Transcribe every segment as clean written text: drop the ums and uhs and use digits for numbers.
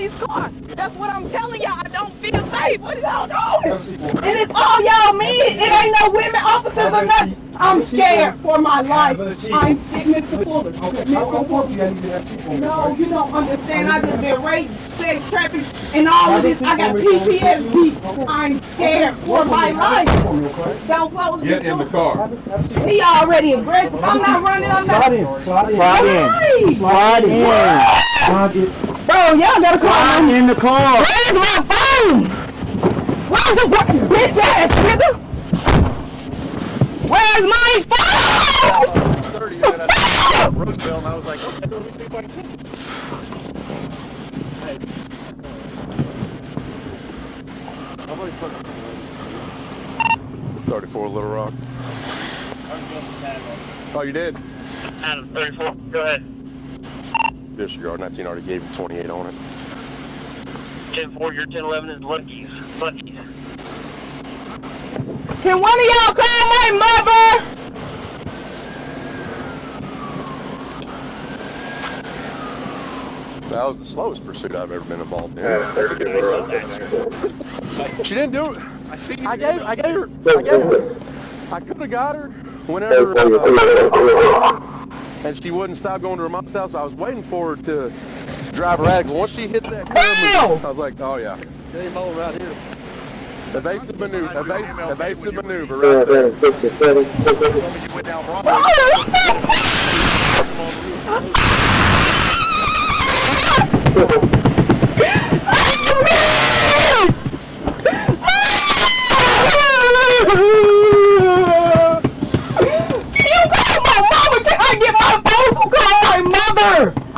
these cars. That's what I'm telling y'all. I don't feel safe. What y'all doing? And it's all y'all men. It ain't no women officers or nothing. I'm scared for my life. I'm sick, Mr. Fuller. Mr. Fuller. No, you don't understand. I just been raped, sex trafficked, and all of this. I got PTSD. I'm scared for my life. Don't close the door. Get in the car. He already aggressive. I'm not running. I'm not. Slide in. Bro, y'all gotta call Slide in the car. Where's my phone? Where's the bitch ass nigga? Where's my phone? 30 that I Roosevelt, and I was like, okay, let me see if I can. Nobody's fucking 34 Little Rock. Oh, you did? Adam 34, go ahead. Disregard, 19 already gave him 28 on it. 10-4, your 10-11 is Lucky's. Lucky's. Can one of y'all call my mother? That was the slowest pursuit I've ever been involved in. That's a good road. She didn't do it. I gave her. I could have got her whenever, and she wouldn't stop going to her mom's house. I was waiting for her to drive radical. Once she hit that curve, I was like, oh yeah. Game all right here. Evasive maneuver. Evasive maneuver right there. You went down Broadway.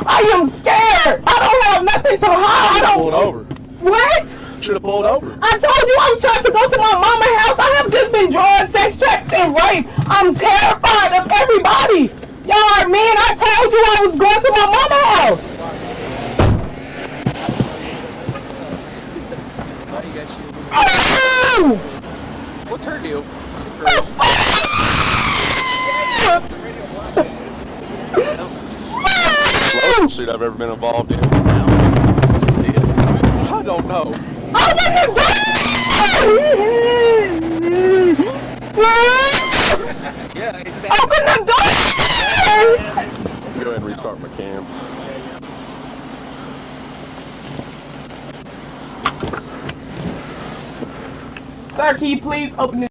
I am scared. I don't have nothing to hide. I don't. Pulled over. What? Should have pulled over. I told you I'm trying to go to my mama's house. I have just been drawing sex trafficked and raped. I'm terrified of everybody. Y'all are men. I told you I was going to my mama's house. What's her deal? Slowest pursuit I've ever been involved in. I don't know. Open the door! Yeah, exactly. Open the door! Go ahead and restart my cam. Sir, can you please open the